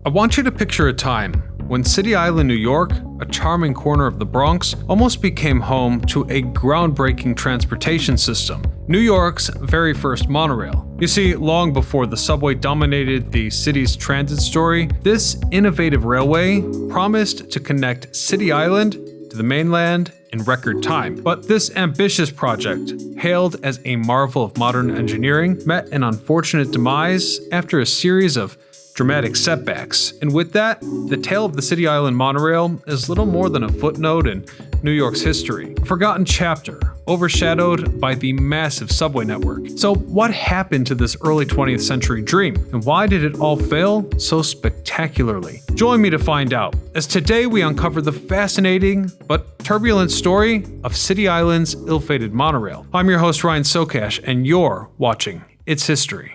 I want you to picture a time when City Island, New York, a charming corner of the Bronx, almost became home to a groundbreaking transportation system, New York's very first monorail. You see, long before the subway dominated the city's transit story, this innovative railway promised to connect City Island to the mainland in record time. But this ambitious project, hailed as a marvel of modern engineering, met an unfortunate demise after a series of dramatic setbacks. And with that, the tale of the City Island monorail is little more than a footnote in New York's history, a forgotten chapter, overshadowed by the massive subway network. So what happened to this early 20th century dream, and why did it all fail so spectacularly? Join me to find out, as today we uncover the fascinating but turbulent story of City Island's ill-fated monorail. I'm your host Ryan Socash, and you're watching It's History.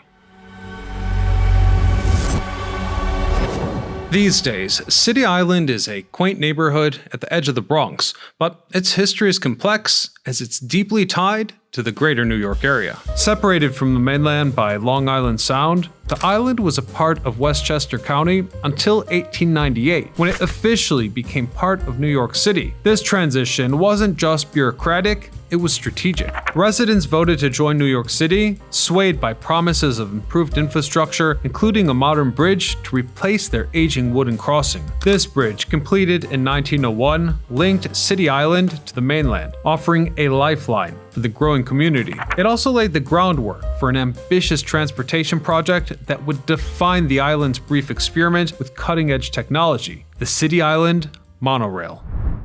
These days, City Island is a quaint neighborhood at the edge of the Bronx, but its history is complex as it's deeply tied to the greater New York area. Separated from the mainland by Long Island Sound, the island was a part of Westchester County until 1898, when it officially became part of New York City. This transition wasn't just bureaucratic, it was strategic. Residents voted to join New York City, swayed by promises of improved infrastructure, including a modern bridge to replace their aging wooden crossing. This bridge, completed in 1901, linked City Island to the mainland, offering a lifeline for the growing community. It also laid the groundwork for an ambitious transportation project that would define the island's brief experiment with cutting-edge technology, the City Island Monorail.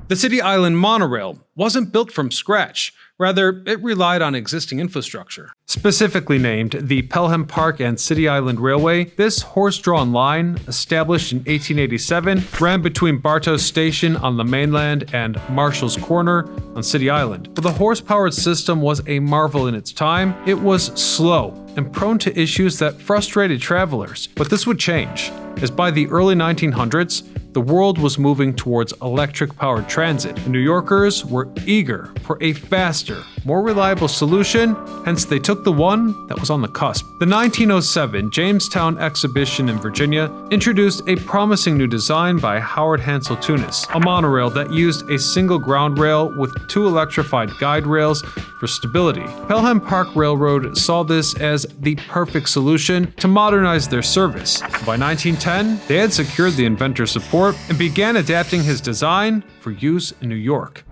The City Island Monorail wasn't built from scratch. Rather, it relied on existing infrastructure. Specifically named the Pelham Park and City Island Railway, this horse-drawn line, established in 1887, ran between Bartow's Station on the mainland and Marshall's Corner on City Island. While the horse-powered system was a marvel in its time, it was slow and prone to issues that frustrated travelers. But this would change, as by the early 1900s, the world was moving towards electric-powered transit, and New Yorkers were eager for a faster, more reliable solution, hence they took the one that was on the cusp. The 1907 Jamestown Exhibition in Virginia introduced a promising new design by Howard Hansel Tunis, a monorail that used a single ground rail with two electrified guide rails for stability. Pelham Park Railroad saw this as the perfect solution to modernize their service. By 1910, they had secured the inventor's support and began adapting his design for use in New York.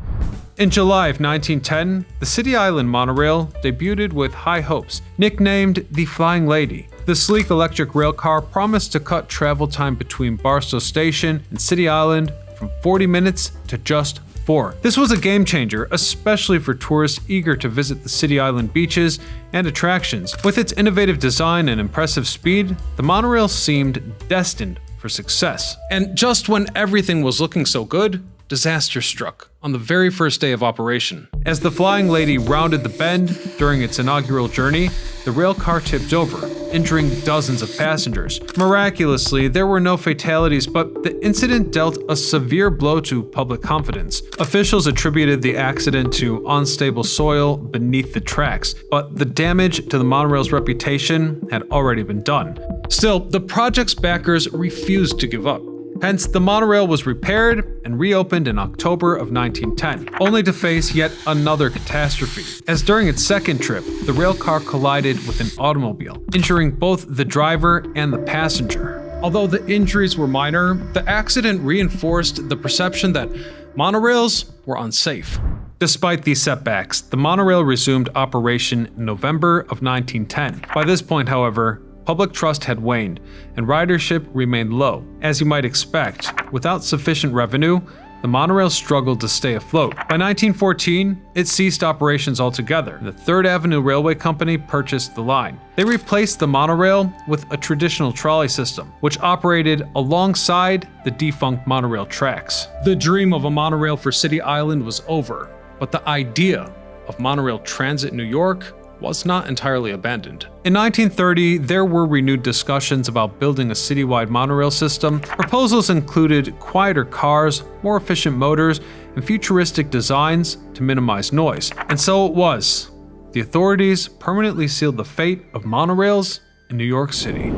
In July of 1910, the City Island monorail debuted with high hopes. Nicknamed the Flying Lady, the sleek electric rail car promised to cut travel time between Barstow Station and City Island from 40 minutes to just 4. This was a game changer, especially for tourists eager to visit the City Island beaches and attractions. With its innovative design and impressive speed, the monorail seemed destined for success. And just when everything was looking so good, disaster struck on the very first day of operation. As the Flying Lady rounded the bend during its inaugural journey, the rail car tipped over, injuring dozens of passengers. Miraculously, there were no fatalities, but the incident dealt a severe blow to public confidence. Officials attributed the accident to unstable soil beneath the tracks, but the damage to the monorail's reputation had already been done. Still, the project's backers refused to give up. Hence, the monorail was repaired and reopened in October of 1910, only to face yet another catastrophe, as during its second trip, the rail car collided with an automobile, injuring both the driver and the passenger. Although the injuries were minor, the accident reinforced the perception that monorails were unsafe. Despite these setbacks, the monorail resumed operation in November of 1910. By this point, however, public trust had waned, and ridership remained low. As you might expect, without sufficient revenue, the monorail struggled to stay afloat. By 1914, it ceased operations altogether. The Third Avenue Railway Company purchased the line. They replaced the monorail with a traditional trolley system, which operated alongside the defunct monorail tracks. The dream of a monorail for City Island was over, but the idea of monorail transit in New York was not entirely abandoned. In 1930, there were renewed discussions about building a citywide monorail system. Proposals included quieter cars, more efficient motors, and futuristic designs to minimize noise. And so it was. The authorities permanently sealed the fate of monorails in New York City.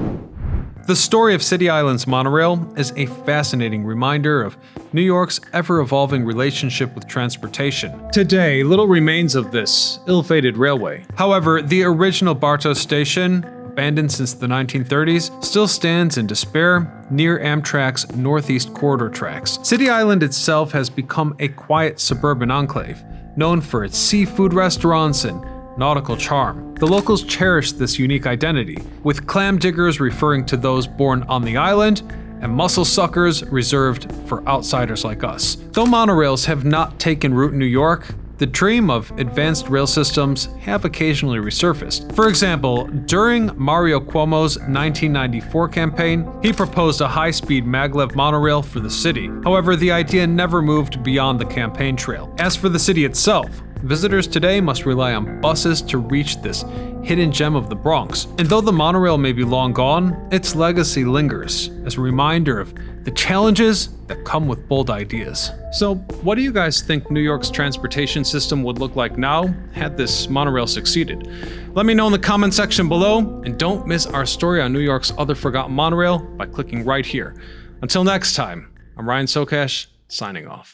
The story of City Island's monorail is a fascinating reminder of New York's ever-evolving relationship with transportation. Today, little remains of this ill-fated railway. However, the original Bartos station, abandoned since the 1930s, still stands in despair near Amtrak's Northeast Corridor tracks. City Island itself has become a quiet suburban enclave, known for its seafood restaurants and nautical charm. The locals cherish this unique identity, with clam diggers referring to those born on the island, and mussel suckers reserved for outsiders like us. Though monorails have not taken root in New York, the dream of advanced rail systems have occasionally resurfaced. For example, during Mario Cuomo's 1994 campaign, he proposed a high-speed maglev monorail for the city. However, the idea never moved beyond the campaign trail. As for the city itself, visitors today must rely on buses to reach this hidden gem of the Bronx. And though the monorail may be long gone, its legacy lingers as a reminder of the challenges that come with bold ideas. So, what do you guys think New York's transportation system would look like now had this monorail succeeded? Let me know in the comment section below, and don't miss our story on New York's other forgotten monorail by clicking right here. Until next time, I'm Ryan Sokash, signing off.